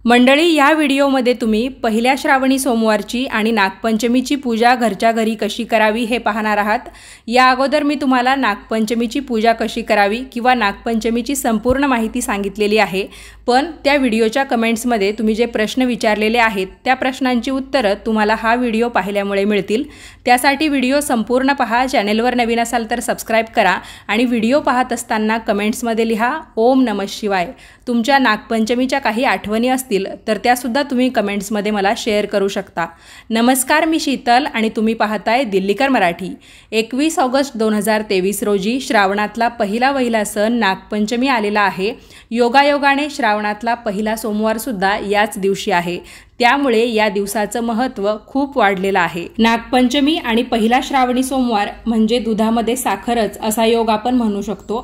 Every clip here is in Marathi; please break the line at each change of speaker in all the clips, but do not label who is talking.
मंडळी, या व्हिडिओमध्ये तुम्ही पहिल्या श्रावणी सोमवारची आणि नागपंचमीची पूजा घरच्या घरी कशी करावी हे पाहणार आहात। या अगोदर मी तुम्हाला नागपंचमीची पूजा कशी करावी किंवा नागपंचमीची संपूर्ण माहिती सांगितलेली आहे, पण त्या व्हिडिओच्या कमेंट्समध्ये तुम्ही जे प्रश्न विचारलेले आहेत त्या प्रश्नांची उत्तरे तुम्हाला हा व्हिडिओ पाहिल्यामुळे मिळतील। त्यासाठी व्हिडिओ संपूर्ण पहा। चॅनलवर नवीन असाल तर सबस्क्राइब करा आणि व्हिडिओ पाहत असताना कमेंट्समध्ये लिहा ओम नमः शिवाय। तुमच्या नागपंचमीच्या काही आठवणी असतील तर त्या सुद्धा तुम्ही कमेंट्समध्ये मला शेअर करू शकता। नमस्कार, मी शीतल आणि तुम्ही पाहताय दिल्लीकर मराठी। 21 ऑगस्ट 2023 रोजी श्रावणातला पहिला सण नागपंचमी आलेला आहे। योगायोगाने श्रावणातला पहिला सोमवार सुद्धा याच दिवशी आहे, त्यामुळे या दिवसाचं महत्त्व खूप वाढलेलं आहे। नागपंचमी आणि पहिला श्रावणी सोमवार म्हणजे दुधामध्ये साखरच असा योग आपण म्हणू शकतो।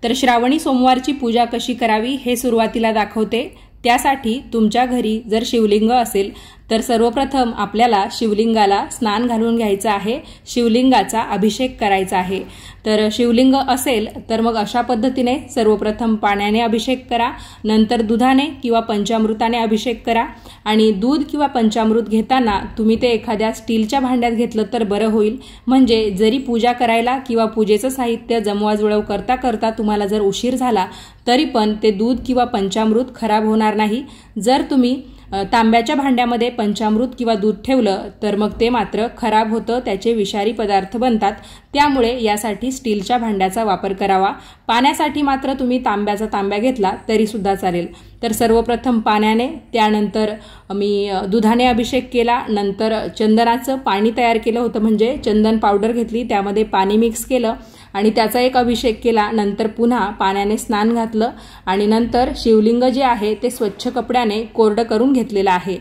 तर श्रावणी सोमवारची पूजा कशी करावी हे सुरुवातीला दाखवते। त्यासाठी तुमच्या घरी जर शिवलिंग असेल तर सर्वप्रथम आपल्याला शिवलिंगाला स्नान घालून घ्यायचं आहे, शिवलिंगाचा अभिषेक करायचा आहे। तर शिवलिंग असेल तर मग अशा पद्धतीने सर्वप्रथम पाण्याने अभिषेक करा, नंतर दुधाने किंवा पंचामृताने अभिषेक करा। आणि दूध किंवा पंचामृत घेताना तुम्ही ते एखाद्या स्टीलच्या भांड्यात घेतलं तर बरं होईल, म्हणजे जरी पूजा करायला किंवा पूजेचं साहित्य जमवाजुळव करता करता तुम्हाला जर उशीर झाला तरी पण ते दूध किंवा पंचामृत खराब होणार नाही। जर तुम्ही तांब्याच्या भांड्यामध्ये पंचामृत किंवा दूध ठेवलं तर मग ते मात्र खराब होतं, त्याचे विषारी पदार्थ बनतात। त्यामुळे यासाठी स्टीलच्या भांड्याचा वापर करावा। पाण्यासाठी मात्र तुम्ही तांब्याचा तांब्या घेतला तरी सुद्धा चालेल। तर सर्वप्रथम पाण्याने, त्यानंतर मी दुधाने अभिषेक केला, नंतर चंदनाचं पाणी तयार केलं होतं, म्हणजे चंदन पावडर घेतली, त्यामध्ये पाणी मिक्स केलं आणि त्याचा एक अभिषेक केला। नंतर पुन्हा पाण्याने स्नान घातलं आणि नंतर शिवलिंग जे आहे ते स्वच्छ कपड्याने कोरडं करून घेतलेलं आहे।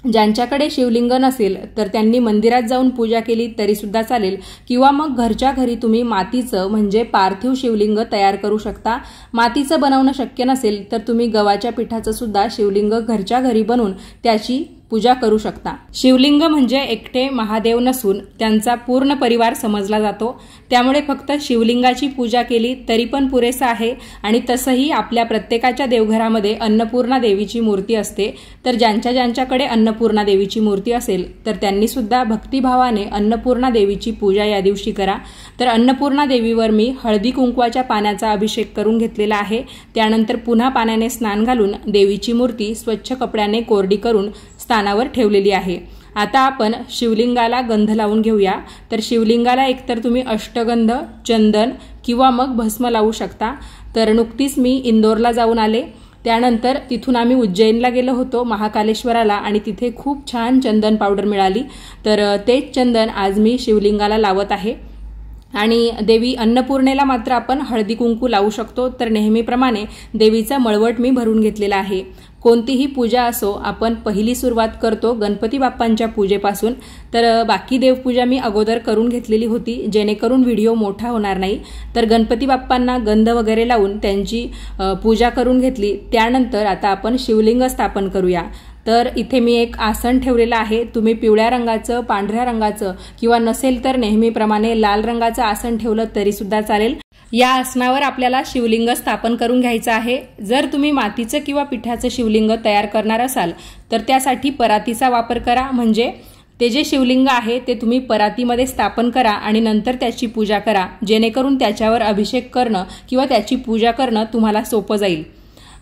ज्यांच्याकडे शिवलिंग नसेल तर त्यांनी मंदिरात जाऊन पूजा केली तरी सुद्धा चालेल, किंवा मग घरच्या घरी तुम्ही मातीचं म्हणजे पार्थिव शिवलिंग तयार करू शकता। मातीचं बनवणं शक्य नसेल तर तुम्ही गव्हाच्या पिठाचं सुद्धा शिवलिंग घरच्या घरी बनवून त्याची पूजा करू शकता। शिवलिंग म्हणजे एकटे महादेव नसून त्यांचा पूर्ण परिवार समजला जातो, त्यामुळे फक्त शिवलिंगाची पूजा केली तरी पण पुरेसं आहे। आणि तसंही आपल्या प्रत्येकाच्या देवघरामध्ये अन्नपूर्णा देवीची मूर्ती असते, तर ज्यांच्याकडे अन्नपूर्णा देवीची मूर्ती असेल तर त्यांनी सुद्धा भक्तिभावाने अन्नपूर्णा देवीची पूजा या दिवशी करा। तर अन्नपूर्णा देवीवर मी हळदी कुंकवाच्या पाण्याचा अभिषेक करून घेतलेला आहे। त्यानंतर पुन्हा पाण्याने स्नान घालून देवीची मूर्ती स्वच्छ कपड्याने कोरडी करून स्थानावर ठेवलेली आहे। आता आपण शिवलिंगाला गंध लावून घेऊया। तर शिवलिंगाला एकतर तुम्ही अष्टगंध, चंदन किंवा मग भस्म लावू शकता। तर नुकतीच मी इंदोरला जाऊन आले, त्यानंतर तिथून आम्ही उज्जैनला गेलो होतो महाकालेश्वराला आणि तिथे खूप छान चंदन पावडर मिळाली। तर तेच चंदन आज मी शिवलिंगाला लावत आहे। आणि देवी अन्नपूर्णेला मात्र आपण हळदी कुंकू लावू शकतो। तर नेहमीप्रमाणे देवीचा मळवट मी भरून घेतलेला आहे। कोणतीही पूजा असो, आपण पहिली सुरुवात करतो गणपती बाप्पांच्या पूजेपासून। तर बाकी देवपूजा मी अगोदर करून घेतलेली होती, जेणेकरून व्हिडिओ मोठा होणार नाही। तर गणपती बाप्पांना गंध वगैरे लावून त्यांची पूजा करून घेतली। त्यानंतर आता आपण शिवलिंग स्थापन करूया। तर इथे मी एक आसन ठेवलेलं आहे। तुम्ही पिवळ्या रंगाचं, पांढऱ्या रंगाचं किंवा नसेल तर नेहमीप्रमाणे लाल रंगाचं आसन ठेवलं तरी सुद्धा चालेल। या आसनावर आपल्याला शिवलिंग स्थापन करून घ्यायचं आहे। जर तुम्ही मातीचं किंवा पिठाचं शिवलिंग तयार करणार असाल तर त्यासाठी परातीचा वापर करा, म्हणजे ते जे शिवलिंग आहे ते तुम्ही परातीमध्ये स्थापन करा आणि नंतर त्याची पूजा करा, जेणेकरून त्याच्यावर अभिषेक करणं किंवा त्याची पूजा करणं तुम्हाला सोपं जाईल।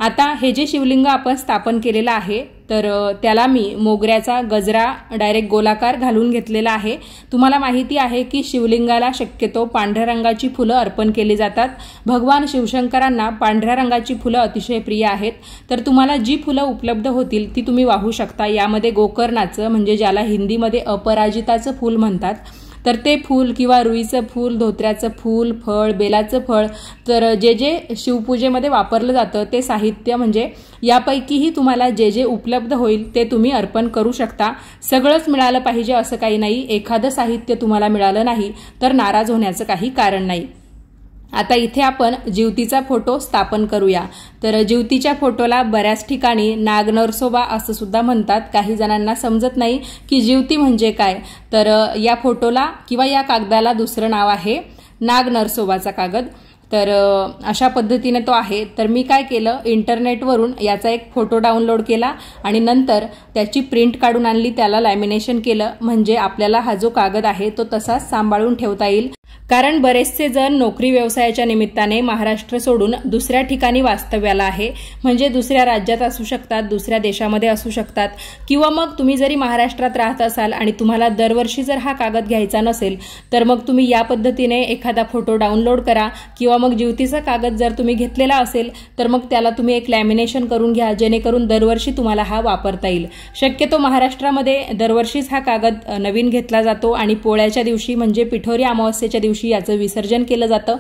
आता हे जे शिवलिंग आपण स्थापन केलेलं आहे तर त्याला मी मोगऱ्याचा गजरा डायरेक्ट गोलाकार घालून घेतलेला आहे। तुम्हाला माहिती आहे की शिवलिंगाला शक्यतो पांढऱ्या रंगाची फुलं अर्पण केली जातात। भगवान शिवशंकरांना पांढऱ्या रंगाची फुलं अतिशय प्रिय आहेत। तर तुम्हाला जी फुलं उपलब्ध होतील ती तुम्ही वाहू शकता। यामध्ये गोकर्णाचं म्हणजे ज्याला हिंदीमध्ये अपराजिताचं फूल म्हणतात, तर ते फूल किंवा रुईचं फूल, धोत्र्याचं फूल, फळ, बेलाचं फळ, तर जे जे शिवपूजेमध्ये वापरलं जातं ते साहित्य, म्हणजे यापैकीही तुम्हाला जे जे उपलब्ध होईल ते तुम्ही अर्पण करू शकता। सगळंच मिळालं पाहिजे असं काही नाही, एखादं साहित्य तुम्हाला मिळालं नाही तर नाराज होण्याचं काही कारण नाही। आता इथे आपण जिवतीचा फोटो स्थापन करूया। तर जिवतीच्या फोटोला बऱ्याच ठिकाणी नागनरसोबा असं सुद्धा म्हणतात। काही जणांना समजत नाही की जिवती म्हणजे काय। तर या फोटोला किंवा या कागदाला दुसरं नाव आहे नागनरसोबाचा कागद। तर अशा पद्धतीने तो आहे। तर मी काय केलं, इंटरनेटवरून याचा एक फोटो डाउनलोड केला आणि नंतर त्याची प्रिंट काढून आणली, त्याला लॅमिनेशन केलं, म्हणजे आपल्याला हा जो कागद आहे तो तसाच सांभाळून ठेवता येईल। कारण बरेचसे जण नोकरी व्यवसायाच्या निमित्ताने महाराष्ट्र सोडून दुसऱ्या ठिकाणी वास्तव्याला आहे, म्हणजे दुसऱ्या राज्यात असू शकतात, दुसऱ्या देशामध्ये असू शकतात, किंवा मग तुम्ही जरी महाराष्ट्रात राहत असाल आणि तुम्हाला दरवर्षी जर हा कागद घ्यायचा नसेल तर मग तुम्ही या पद्धतीने एखादा फोटो डाउनलोड करा, किंवा मग जीवतीचा कागद जर तुम्ही घेतलेला असेल तर मग त्याला तुम्ही एक लॅमिनेशन करून घ्या, जेणेकरून दरवर्षी तुम्हाला हा वापरता येईल। शक्यतो महाराष्ट्रामध्ये दरवर्षीच हा कागद नवीन घेतला जातो आणि पोळ्याच्या दिवशी म्हणजे पिठोरी अमावस्येच्या दिवशी याचं विसर्जन केलं जातं।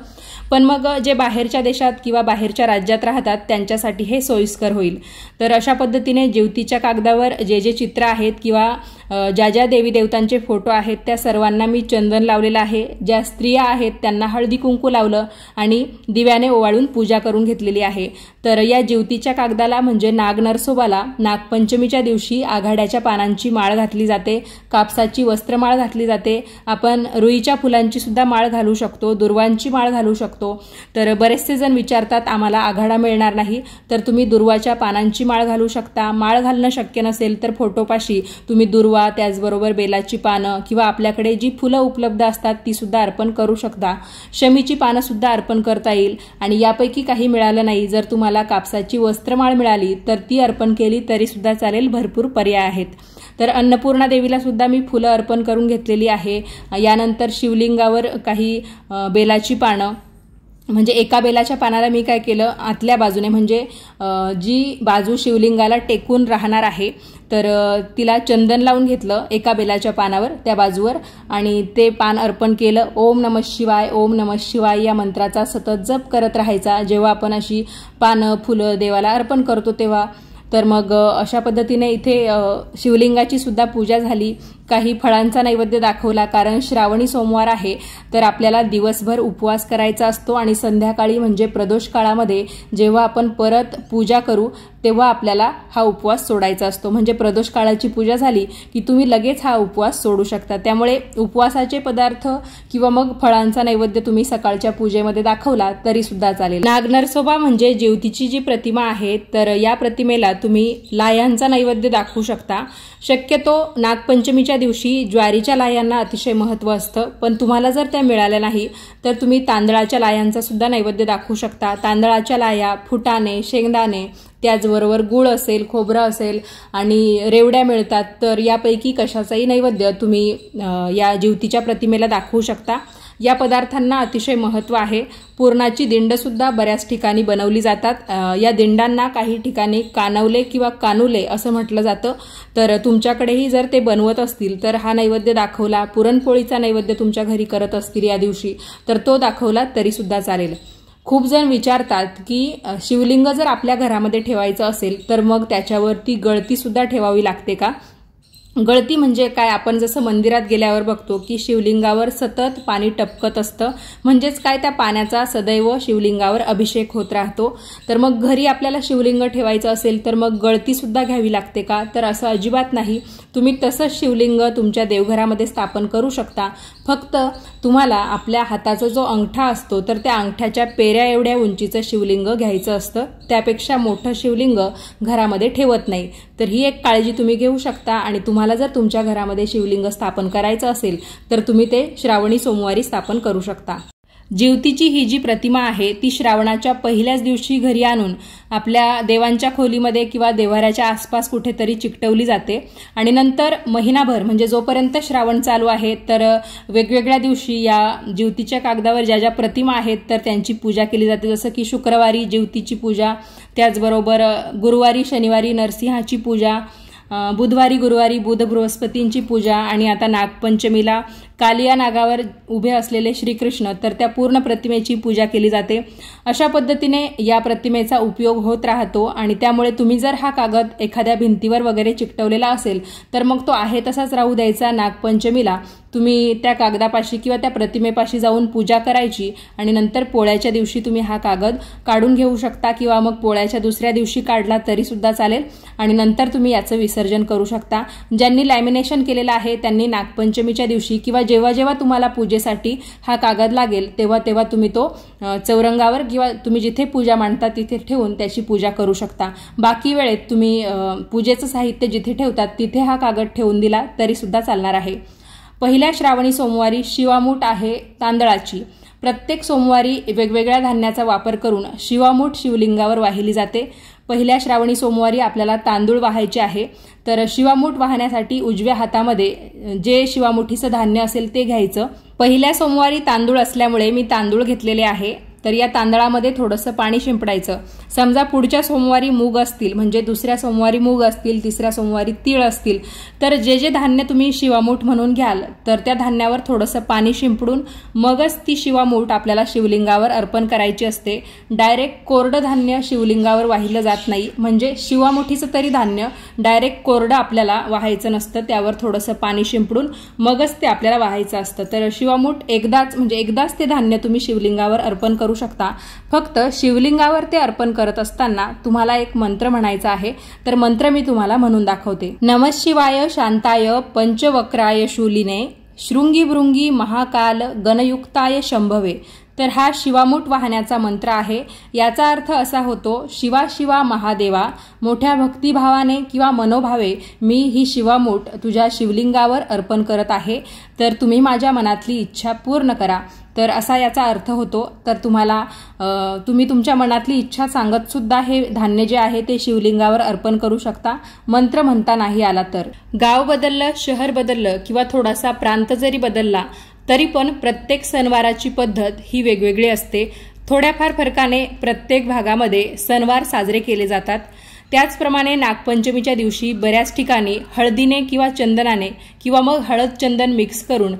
पण मग जे बाहेरच्या देशात किंवा बाहेरच्या राज्यात राहतात त्यांच्यासाठी हे सोयीस्कर होईल। तर अशा पद्धतीने जीवतीच्या कागदावर जे जे चित्र आहेत किंवा ज्या ज्या देवी देवतांचे फोटो आहेत त्या सर्वांना मी चंदन लावलेलं आहे। ज्या स्त्रिया आहेत त्यांना हळदी कुंकू लावलं आणि दिव्याने ओवाळून पूजा करून घेतलेली आहे। तर या जीवतीच्या कागदाला म्हणजे नागनरसोबाला नागपंचमीच्या दिवशी आघाड्याच्या पानांची माळ घातली जाते, कापसाची वस्त्रमाळ घातली जाते, आपण रुईच्या फुलांची सुद्धा माळ घालू शकतो, दुर्वांची माळ घालू शकतो। तर बरेचसे जण विचारतात आम्हाला आघाडा मिळणार नाही, तर तुम्ही दुर्वाच्या पानांची माळ घालू शकता। माळ घालणं शक्य नसेल तर फोटोपाशी तुम्ही दुर्वा, त्याचबरोबर बेलाची पानं किंवा आपल्याकडे जी फुलं उपलब्ध असतात ती सुद्धा अर्पण करू शकता। शमीची पानं सुद्धा अर्पण करता येईल आणि यापैकी काही मिळालं नाही, जर तुम्हाला कापसाची वस्त्रमाळ मिळाली तर ती अर्पण केली तरी सुद्धा चालेल, भरपूर पर्याय आहेत। तर अन्नपूर्णा देवीला सुद्धा मी फुलं अर्पण करून घेतलेली आहे। यानंतर शिवलिंगावर काही बेलाची पानं, म्हणजे एका बेलाच्या पानाला मी काय केलं, आतल्या बाजूने म्हणजे जी बाजू शिवलिंगाला टेकून राहणार आहे तर तिला चंदन लावून घेतलं एका बेलाच्या पानावर त्या बाजूवर आणि ते पान अर्पण केलं। ओम नमः शिवाय, ओम नमः शिवाय या मंत्राचा सतत जप करत राहायचा जेव्हा आपण अशी पानं फुलं देवाला अर्पण करतो तेव्हा। तर मग अशा पद्धतीने इथे शिवलिंगाची सुद्धा पूजा झाली। काही फळांचा नैवेद्य दाखवला, कारण श्रावणी सोमवार आहे तर आपल्याला दिवसभर उपवास करायचा असतो आणि संध्याकाळी म्हणजे प्रदोष काळामध्ये जेव्हा आपण परत पूजा करू तेव्हा आपल्याला हा उपवास सोडायचा असतो। म्हणजे प्रदोष काळाची पूजा झाली की तुम्ही लगेच हा उपवास सोडू शकता। त्यामुळे उपवासाचे पदार्थ किंवा मग फळांचा नैवेद्य तुम्ही सकाळच्या पूजेमध्ये दाखवला तरी सुद्धा चालेल। नागनरसोबा म्हणजे जीवतीची जी प्रतिमा आहे तर या प्रतिमेला तुम्ही लाह्यांचा नैवेद्य दाखवू शकता। शक्यतो नागपंचमीच्या दिवशी ज्वारीच्या लाह्यांना अतिशय महत्त्व असतं, पण तुम्हाला जर त्या मिळाल्या नाही तर तुम्ही तांदळाच्या लाह्यांचा सुद्धा नैवेद्य दाखवू शकता। तांदळाच्या लाह्या, फुटाणे, शेंगदाणे, त्याचबरोबर गुळ असेल, खोबरं असेल आणि रेवड्या मिळतात, तर यापैकी कशाचाही नैवेद्य तुम्ही या जीवतीच्या प्रतिमेला दाखवू शकता। या पदार्थांना अतिशय महत्त्व आहे। पुरणाची दिंड सुद्धा बऱ्याच ठिकाणी बनवली जातात। या दिंडांना काही ठिकाणी कानवले किंवा कानुले असं म्हटलं जातं। तर तुमच्याकडेही जर ते बनवत असतील तर हा नैवेद्य दाखवला, पुरणपोळीचा नैवेद्य तुमच्या घरी करत असतील या दिवशी तर तो दाखवला तरी सुद्धा चालेल। खूप जण विचारतात की शिवलिंग जर आपल्या घरामध्ये ठेवायचं असेल तर मग त्याच्यावरती गळती सुद्धा ठेवावी लागते का? गळती म्हणजे काय, आपण जसं मंदिरात गेल्यावर बघतो की शिवलिंगावर सतत पाणी टपकत असतं, म्हणजेच काय त्या पाण्याचा सदैव शिवलिंगावर अभिषेक होत राहतो। तर मग घरी आपल्याला शिवलिंग ठेवायचं असेल तर मग गळती सुद्धा घ्यावी लागते का? तर असं अजिबात नाही। तुम्ही तसंच शिवलिंग तुमच्या देवघरामध्ये स्थापन करू शकता। फक्त तुम्हाला आपल्या हाताचा जो अंगठा असतो तर त्या अंगठ्याच्या पेऱ्या एवढ्या उंचीचं शिवलिंग घ्यायचं असतं, त्यापेक्षा मोठं शिवलिंग घरामध्ये ठेवत नाही। तर ही एक काळजी तुम्ही घेऊ शकता आणि तुम्हाला जर तुमच्या घरामध्ये शिवलिंग स्थापन करायचं असेल तर तुम्ही ते श्रावणी सोमवारी स्थापन करू शकता। जीवतीची ही जी प्रतिमा आहे ती श्रावणाच्या पहिल्याच दिवशी घरी आणून आपल्या देवांच्या खोलीमध्ये किंवा देव्हाऱ्याच्या आसपास कुठेतरी चिकटवली जाते आणि नंतर महिनाभर म्हणजे जोपर्यंत श्रावण चालू आहे तर वेगवेगळ्या दिवशी या जीवतीच्या कागदावर ज्या ज्या प्रतिमा आहेत तर त्यांची पूजा केली जाते। जसं की शुक्रवारी जीवतीची पूजा, त्याचबरोबर गुरुवारी शनिवारी नरसिंहाची पूजा, बुधवारी गुरुवारी बुध बृहस्पतींची पूजा आणि आता नागपंचमीला कालिया नागावर उभे असलेले श्रीकृष्ण तर त्या पूर्ण प्रतिमेची पूजा केली जाते। अशा पद्धतीने या प्रतिमेचा उपयोग होत राहतो आणि त्यामुळे तुम्ही जर हा कागद एखाद्या भिंतीवर वगैरे चिकटवलेला असेल तर मग तो आहे तसाच राहू द्यायचा। नागपंचमीला तुम्ही त्या कागदापाशी किंवा त्या प्रतिमेपाशी जाऊन पूजा करायची आणि नंतर पोळ्याच्या दिवशी तुम्ही हा कागद काढून घेऊ शकता किंवा मग पोळ्याच्या दुसऱ्या दिवशी काढला तरी सुद्धा चालेल आणि नंतर तुम्ही याचं विसर्जन करू शकता। ज्यांनी लॅमिनेशन केलेलं आहे त्यांनी नागपंचमीच्या दिवशी किंवा जेव्हा जेव्हा तुम्हाला पूजेसाठी हा कागद लागेल तेव्हा तेव्हा तुम्ही तो चौरंगावर किंवा तुम्ही जिथे पूजा मांडता तिथे ठेवून त्याची पूजा करू शकता। बाकी वेळेत तुम्ही पूजेचं साहित्य जिथे ठेवतात तिथे हा कागद ठेवून दिला तरी सुद्धा चालणार आहे। पहिल्या श्रावणी सोमवारी शिवामूठ आहे तांदळाची। प्रत्येक सोमवारी वेगवेगळ्या धान्याचा वापर करून शिवामूठ शिवलिंगावर वाहिली जाते। पहिल्या श्रावणी सोमवारी आपल्याला तांदूळ वाहायचे आहे, तर शिवामूठ वाहण्यासाठी उजव्या हातामध्ये जे शिवामुठीचं धान्य असेल ते घ्यायचं। पहिल्या सोमवारी तांदूळ असल्यामुळे मी तांदूळ घेतलेले आहे, तर या तांदळामध्ये थोडंसं पाणी शिंपडायचं। समजा पुढच्या सोमवारी मूग असतील, म्हणजे दुसऱ्या सोमवारी मूग असतील, तिसऱ्या सोमवारी तीळ असतील, तर जे जे धान्य तुम्ही शिवामूठ म्हणून घ्याल तर त्या धान्यावर थोडंसं पाणी शिंपडून मगच ती शिवामूठ आपल्याला शिवलिंगावर अर्पण करायची असते। डायरेक्ट कोरडं धान्य शिवलिंगावर वाहिलं जात नाही, म्हणजे शिवामुठीचं तरी धान्य डायरेक्ट कोरडं आपल्याला वाहायचं नसतं, त्यावर थोडंसं पाणी शिंपडून मगच ते आपल्याला वाहायचं असतं। तर शिवामूठ एकदाच ते धान्य तुम्ही शिवलिंगावर अर्पण करू शकता। फक्त शिवलिंगावर ते अर्पण करत असताना तुम्हाला एक मंत्र म्हणायचा आहे, तर मंत्र मी तुम्हाला म्हणून दाखवते। नमः शिवाय शांताय पंचवक्राय शूलिने शृंगी भृंगी महाकाल गणयुक्ताय शंभवे। तर हा शिवामूठ वाहण्याचा मंत्र आहे। याचा अर्थ असा होतो, शिवा शिवा महादेवा, मोठ्या भक्तिभावाने किंवा मनोभावे मी ही शिवामूठ तुझ्या शिवलिंगावर अर्पण करत आहे, तर तुम्ही माझ्या मनातली इच्छा पूर्ण करा। तर असा याचा अर्थ होतो। तर तुम्ही तुमच्या मनातली इच्छा सांगत सुद्धा हे धान्य जे आहे ते शिवलिंगावर अर्पण करू शकता, मंत्र म्हणता नाही आला तर। गाव बदललं, शहर बदललं किंवा थोडासा प्रांत जरी बदलला तरी पण प्रत्येक सणवाराची पद्धत ही वेगवेगळी असते। थोड्याफार फरकाने प्रत्येक भागामध्ये सणवार साजरे केले जातात। त्याचप्रमाणे नागपंचमीच्या दिवशी बऱ्याच ठिकाणी हळदीने किंवा चंदनाने किंवा मग हळद चंदन मिक्स करून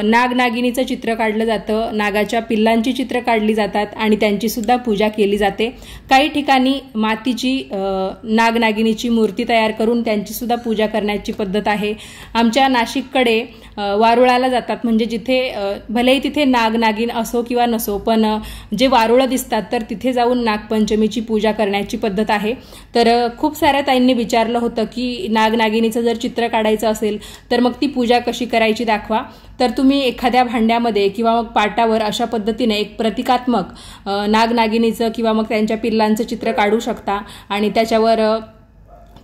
नागनागिनीचं चित्र काढलं जातं, नागाच्या पिल्लांची चित्र काढली जातात आणि त्यांची सुद्धा पूजा केली जाते। काही ठिकाणी मातीची नागनागिनीची मूर्ती तयार करून त्यांची सुद्धा पूजा करण्याची पद्धत आहे। आमच्या नाशिककडे वारुळाला जातात, म्हणजे जिथे भलेही तिथे नागनागिन असो किंवा नसो, पण जे वारुळं दिसतात तर तिथे जाऊन नागपंचमीची पूजा करण्याची पद्धत आहे। तर खूप साऱ्या ताईंनी विचारलं होतं की नागनागिनीचं जर चित्र काढायचं असेल तर मग ती पूजा कशी करायची दाखवा। तर तुम्ही एखाद्या भांड्यामध्ये किंवा मग पाटावर अशा पद्धतीने एक प्रतिकात्मक नागनागिनीचं किंवा मग त्यांच्या पिल्लांचं चित्र काढू शकता आणि त्याच्यावर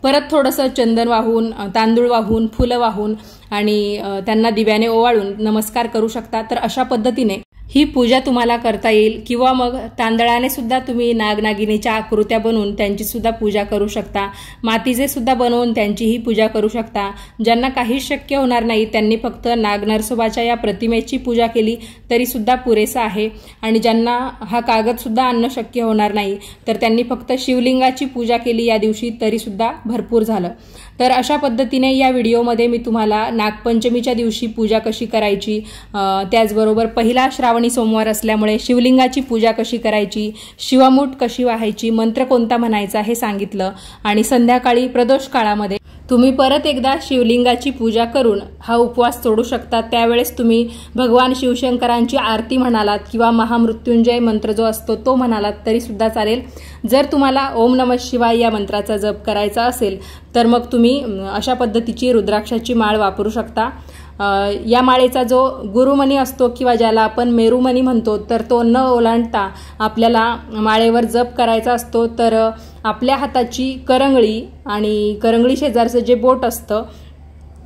परत थोडंसं चंदन वाहून, तांदूळ वाहून, फुलं वाहून आणि त्यांना दिव्याने ओवाळून नमस्कार करू शकता। तर अशा पद्धतीने ही पूजा तुम्हाला करता येईल। किंवा मग तांदळाने सुद्धा तुम्ही नागनागिनीच्या आकृत्या बनवून त्यांची सुद्धा पूजा करू शकता। मातीचे सुद्धा बनवून त्यांचीही पूजा करू शकता। ज्यांना काहीच शक्य होणार नाही त्यांनी फक्त नागनरसोबाच्या या प्रतिमेची पूजा केली तरी सुद्धा पुरेसा आहे। आणि ज्यांना हा कागद सुद्धा आणणं शक्य होणार नाही तर त्यांनी फक्त शिवलिंगाची पूजा केली या दिवशी तरी सुद्धा भरपूर झालं। तर अशा पद्धतीने या व्हिडिओमध्ये मी तुम्हाला नागपंचमीच्या दिवशी पूजा कशी करायची, त्याचबरोबर पहिला श्रावणी सोमवार असल्यामुळे शिवलिंगाची पूजा कशी करायची, शिवामूठ कशी वाहायची, मंत्र कोणता म्हणायचा हे सांगितलं। आणि संध्याकाळी प्रदोष काळामध्ये तुम्ही परत एकदा शिवलिंगाची पूजा करून हा उपवास सोडू शकता। त्यावेळेस तुम्ही भगवान शिवशंकरांची आरती म्हणालात किंवा महामृत्युंजय मंत्र जो असतो तो म्हणालात तरी सुद्धा चालेल। जर तुम्हाला ओम नमः शिवाय या मंत्राचा जप करायचा असेल तर मग तुम्ही अशा पद्धतीची रुद्राक्षाची माळ वापरू शकता। या माळेचा जो गुरुमणी असतो किंवा ज्याला आपण मेरुमणी म्हणतो तर तो न ओलांडता आपल्याला माळेवर जप करायचा असतो। तर आपल्या हाताची करंगळी आणि करंगळी शेजारचं जे बोट असतं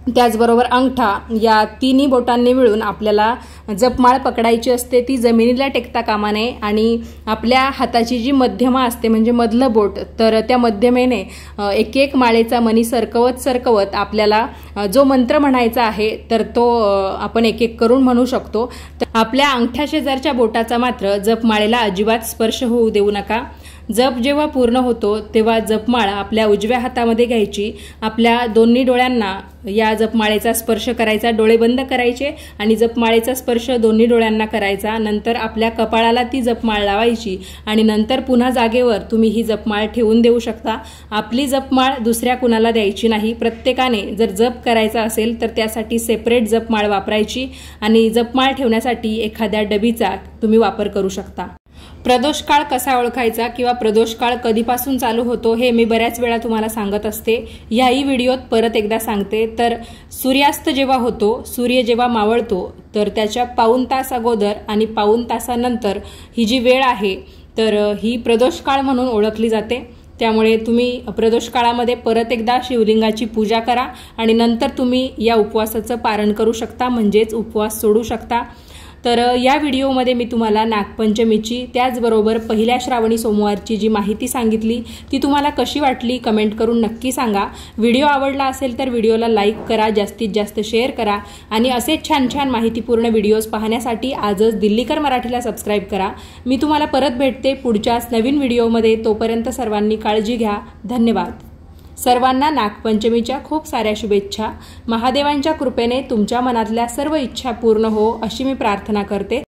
त्याचबरोबर अंगठा या तिन्ही बोटांनी मिळून आपल्याला जपमाळ पकडायची असते। ती जमिनीला टेकता कामा नये आणि आपल्या हाताची जी मध्यमा असते म्हणजे मधलं बोट, तर त्या मध्यमेने एक एक माळेचा मणी सरकवत आपल्याला जो मंत्र म्हणायचा आहे तर तो आपण एक एक करून म्हणू शकतो। आपल्या अंगठ्या शेजारच्या बोटाचा मात्र जपमाळेला अजिबात स्पर्श होऊ देऊ नका। जप जेव्हा पूर्ण होतो तेव्हा जपमाळ आपल्या उजव्या हातामध्ये घ्यायची, आपल्या दोन्ही डोळ्यांना या जपमाळेचा स्पर्श करायचा, डोळे बंद करायचे आणि जपमाळेचा स्पर्श दोन्ही डोळ्यांना करायचा। नंतर आपल्या कपाळाला ती जपमाळ लावायची आणि नंतर पुन्हा जागेवर तुम्ही ही जपमाळ ठेवून देऊ शकता। आपली जपमाळ दुसऱ्या कुणाला द्यायची नाही। प्रत्येकाने जर जप करायचा असेल तर त्यासाठी सेपरेट जपमाळ वापरायची आणि जपमाळ ठेवण्यासाठी एखाद्या डबीचा तुम्ही वापर करू शकता। प्रदोष काळ कसा ओळखायचा किंवा प्रदोष काळ कधीपासून चालू होतो हे मी बऱ्याच वेळा तुम्हाला सांगत असते। याही व्हिडिओत परत एकदा सांगते। तर सूर्यास्त जेव्हा होतो, सूर्य जेव्हा मावळतो, तर त्याच्या पाऊण तास अगोदर आणि पाऊण तासानंतर ही जी वेळ आहे तर ही प्रदोष काळ म्हणून ओळखली जाते। त्यामुळे तुम्ही प्रदोष काळामध्ये परत एकदा शिवलिंगाची पूजा करा आणि नंतर तुम्ही या उपवासाचं पारण करू शकता, म्हणजेच उपवास सोडू शकता। तर या व्हिडिओमध्ये मी तुम्हाला नागपंचमीची त्याचबरोबर पहिल्या श्रावणी सोमवारची जी माहिती सांगितली ती तुम्हाला कशी वाटली कमेंट करून नक्की सांगा। व्हिडिओ आवडला असेल तर व्हिडिओला लाईक करा, जास्तीत जास्त शेअर करा आणि असेच छान छान माहितीपूर्ण व्हिडिओज पाहण्यासाठी आजच दिल्लीकर मराठीला सबस्क्राइब करा। मी तुम्हाला परत भेटते पुढच्याच नवीन व्हिडिओमध्ये। तोपर्यंत सर्वांनी काळजी घ्या। धन्यवाद। सर्वांना नागपंचमीच्या खूप साऱ्या शुभेच्छा। महादेवांच्या कृपेने तुमच्या मनातल्या सर्व इच्छा पूर्ण हो अशी मी प्रार्थना करते।